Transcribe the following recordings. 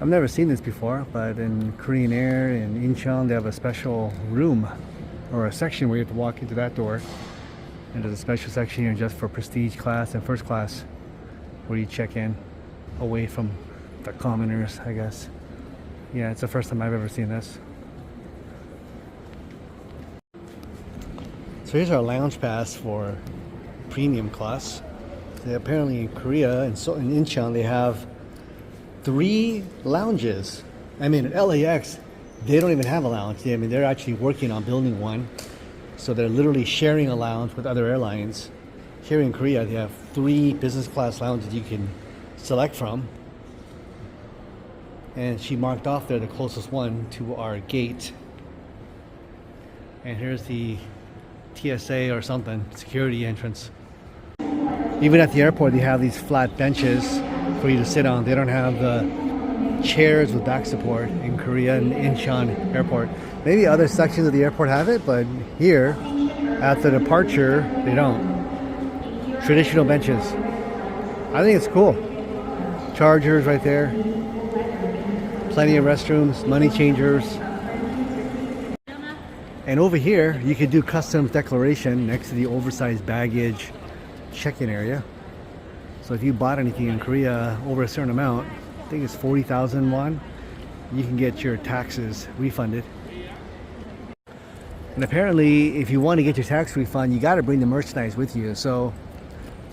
I've never seen this before, but in Korean Air in Incheon, they have a special room or a section where you have to walk into that door. And there's a special section here just for prestige class and first class where you check in away from the commoners, I guess. Yeah, it's the first time I've ever seen this. So here's our lounge pass for premium class. Apparently in Korea and so in Incheon they have 3 lounges. I mean at LAX they don't even have a lounge. I mean they're actually working on building one. So they're literally sharing a lounge with other airlines. Here in Korea they have 3 business class lounges you can select from. And she marked off there the closest one to our gate. And here's the TSA or something, security entrance. Even at the airport, they have these flat benches for you to sit on. They don't have the chairs with back support in Korea and Incheon airport. Maybe other sections of the airport have it, but here, at the departure, they don't. Traditional benches. I think it's cool. Chargers right there. Plenty of restrooms, money changers. And over here, you could do customs declaration next to the oversized baggage check-in area. So if you bought anything in Korea over a certain amount, I think it's 40,000 won, you can get your taxes refunded. And apparently, if you want to get your tax refund, you got to bring the merchandise with you. So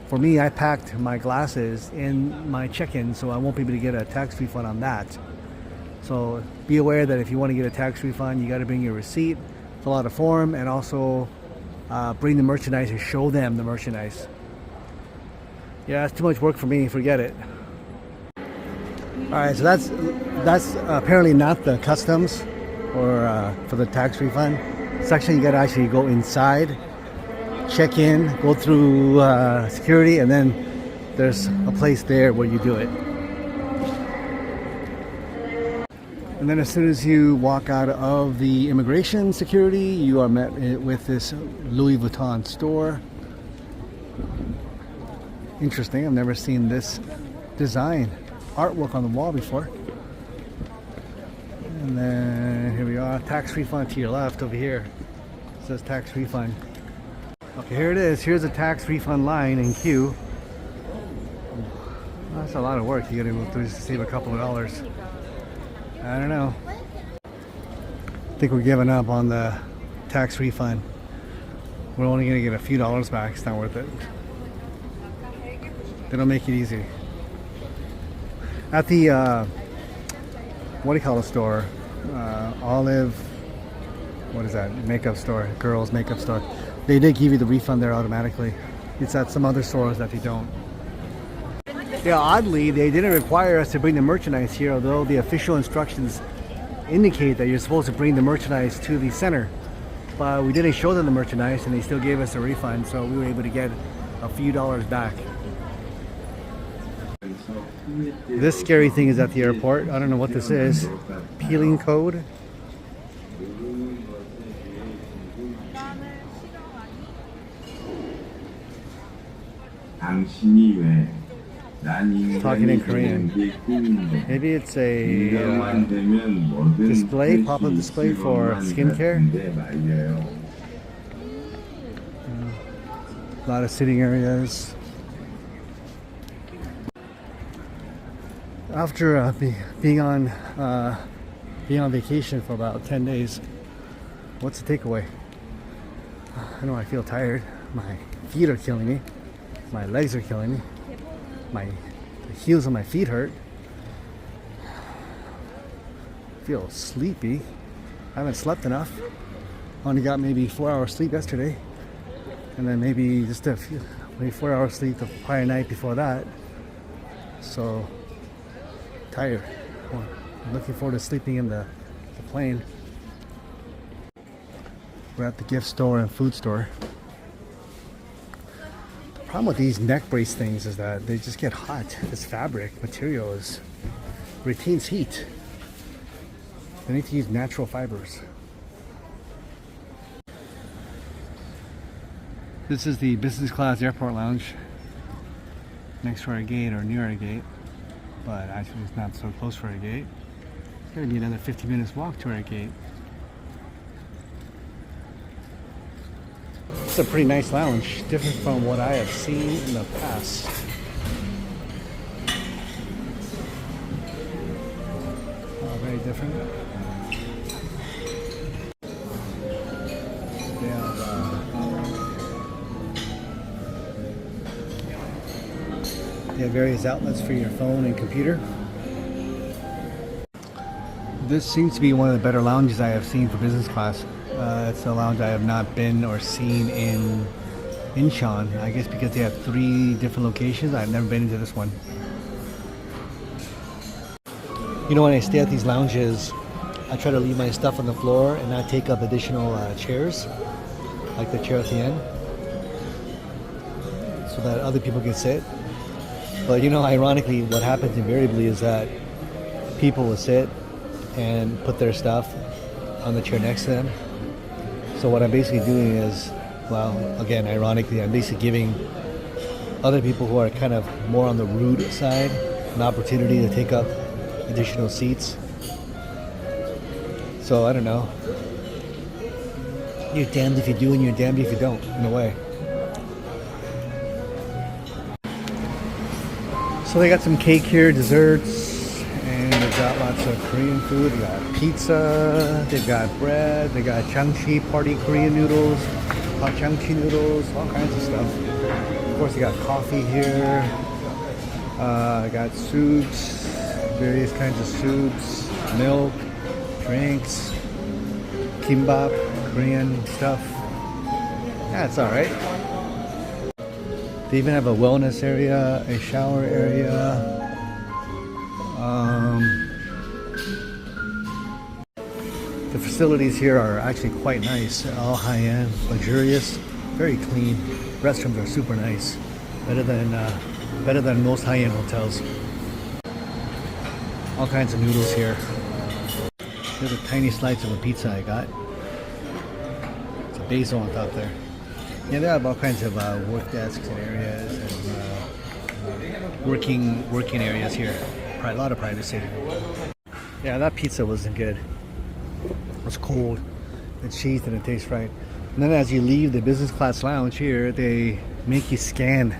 for me, I packed my glasses in my check-in, so I won't be able to get a tax refund on that. So be aware that if you want to get a tax refund, you got to bring your receipt, fill out a form, and also bring the merchandise and show them the merchandise. Yeah, it's too much work for me. Forget it. All right, so that's apparently not the customs or for the tax refund section. You got to actually go inside, check in, go through security, and then there's a place there where you do it. And then as soon as you walk out of the immigration security, you are met with this Louis Vuitton store. Interesting, I've never seen this design artwork on the wall before. And then here we are, tax refund to your left over here. It says tax refund. Okay, here it is. Here's a tax refund line in queue. That's a lot of work. You gotta go through to save a couple of dollars. I don't know. I think we're giving up on the tax refund. We're only going to get a few dollars back. It's not worth it. They don't make it easy. At the, what do you call the store? Olive, what is that? Makeup store, girls makeup store. They did give you the refund there automatically. It's at some other stores that they don't. Yeah, oddly, they didn't require us to bring the merchandise here, although the official instructions indicate that you're supposed to bring the merchandise to the center. But we didn't show them the merchandise and they still gave us a refund, so we were able to get a few dollars back. This scary thing is at the airport. I don't know what this is. Peeling code. Talking in Korean. Maybe it's a display, pop-up display for skincare. A lot of sitting areas. After being on vacation for about 10 days, what's the takeaway? I know I feel tired. My feet are killing me. My legs are killing me. The heels of my feet hurt. I feel sleepy. I haven't slept enough. Only got maybe 4 hours sleep yesterday, and then maybe just maybe 4 hours sleep the prior night before that. So tired. I'm looking forward to sleeping in the plane. We're at the gift store and food store. The problem with these neck brace things is that they just get hot. This fabric material retains heat. They need to use natural fibers. This is the business class airport lounge next to our gate or near our gate. but actually it's not so close for our gate. It's gonna be another 50 minutes walk to our gate. It's a pretty nice lounge, different from what I have seen in the past. Very different. They have various outlets for your phone and computer. This seems to be one of the better lounges I have seen for business class. It's a lounge I have not been or seen in Incheon. I guess because they have 3 different locations. I've never been into this one. You know, when I stay at these lounges, I try to leave my stuff on the floor and not take up additional chairs, like the chair at the end, so that other people can sit. But you know, ironically, what happens invariably is that people will sit and put their stuff on the chair next to them. So what I'm basically doing is, well, again, ironically, I'm basically giving other people who are kind of more on the rude side an opportunity to take up additional seats. So I don't know. You're damned if you do and you're damned if you don't, in a way. So they got some cake here, desserts, and they've got lots of Korean food. They got pizza, they've got bread, they got changchi party Korean noodles, hot changchi noodles, all kinds of stuff. Of course, they got coffee here. I got soups, various kinds of soups, milk, drinks, kimbap, Korean stuff. Yeah, it's alright. They even have a wellness area, a shower area. The facilities here are actually quite nice, all high-end, luxurious, very clean. Restrooms are super nice, better than most high-end hotels. All kinds of noodles here. Here's a tiny slice of a pizza I got. It's a basil on top there. Yeah, they have all kinds of work desks and areas and working areas here. A lot of privacy. Yeah, that pizza wasn't good. It was cold. The cheese didn't taste right. And then as you leave the business class lounge here, they make you scan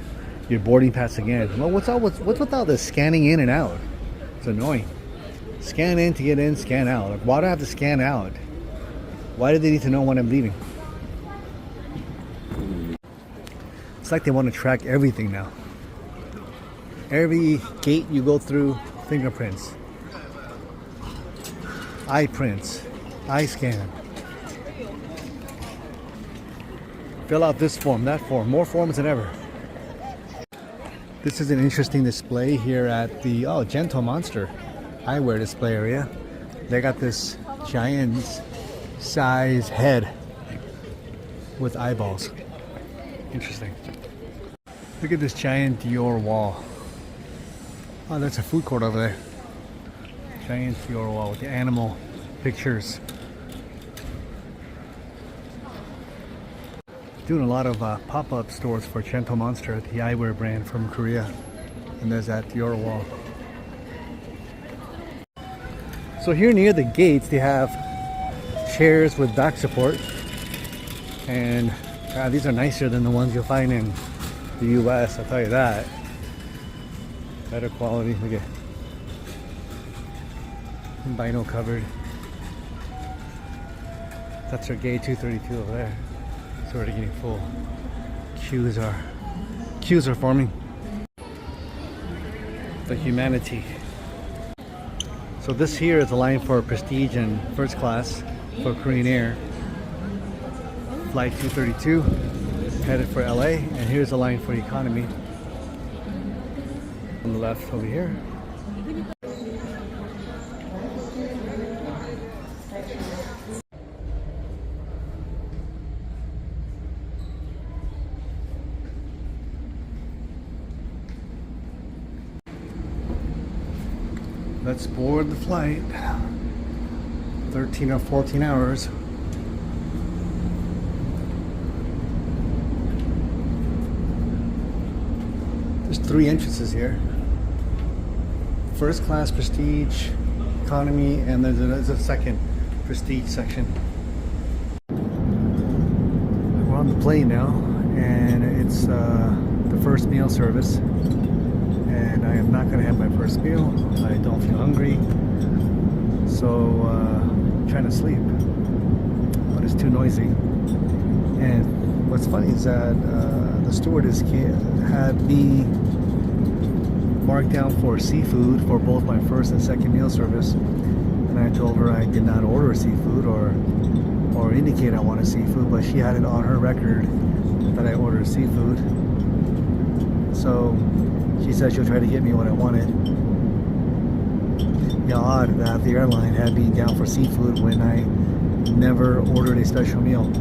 your boarding pass again. Well, what's with all this scanning in and out? It's annoying. Scan in to get in, scan out. Like, why do I have to scan out? Why do they need to know when I'm leaving? It's like they want to track everything now. Every gate you go through, fingerprints, eye prints, eye scan. Fill out this form, that form, more forms than ever. This is an interesting display here at the Gentle Monster eyewear display area. They got this giant size head with eyeballs. Interesting. Look at this giant Dior wall. Oh, that's a food court over there. Giant Dior wall with the animal pictures. Doing a lot of pop-up stores for Gentle Monster, the eyewear brand from Korea. And there's that Dior wall. So here near the gates, they have chairs with back support. And these are nicer than the ones you'll find in the US, I'll tell you that. Better quality. Look at vinyl covered. That's our gate 232 over there. It's already getting full. Queues are forming. The humanity. So this here is a line for prestige and first class for Korean Air. Flight 232 headed for LA, and here's a line for economy on the left over here. Let's board the flight. 13 or 14 hours. There's 3 entrances here. first class, prestige, economy, and there's a second prestige section. We're on the plane now, and it's the first meal service, and I am not going to have my first meal. I don't feel hungry, so I'm trying to sleep, but it's too noisy. And what's funny is that the stewardess had me marked down for seafood for both my first and second meal service, and I told her I did not order seafood or indicate I wanted seafood, but she had it on her record that I ordered seafood. So she said she'll try to get me what I wanted. Yeah, odd that the airline had me down for seafood when I never ordered a special meal.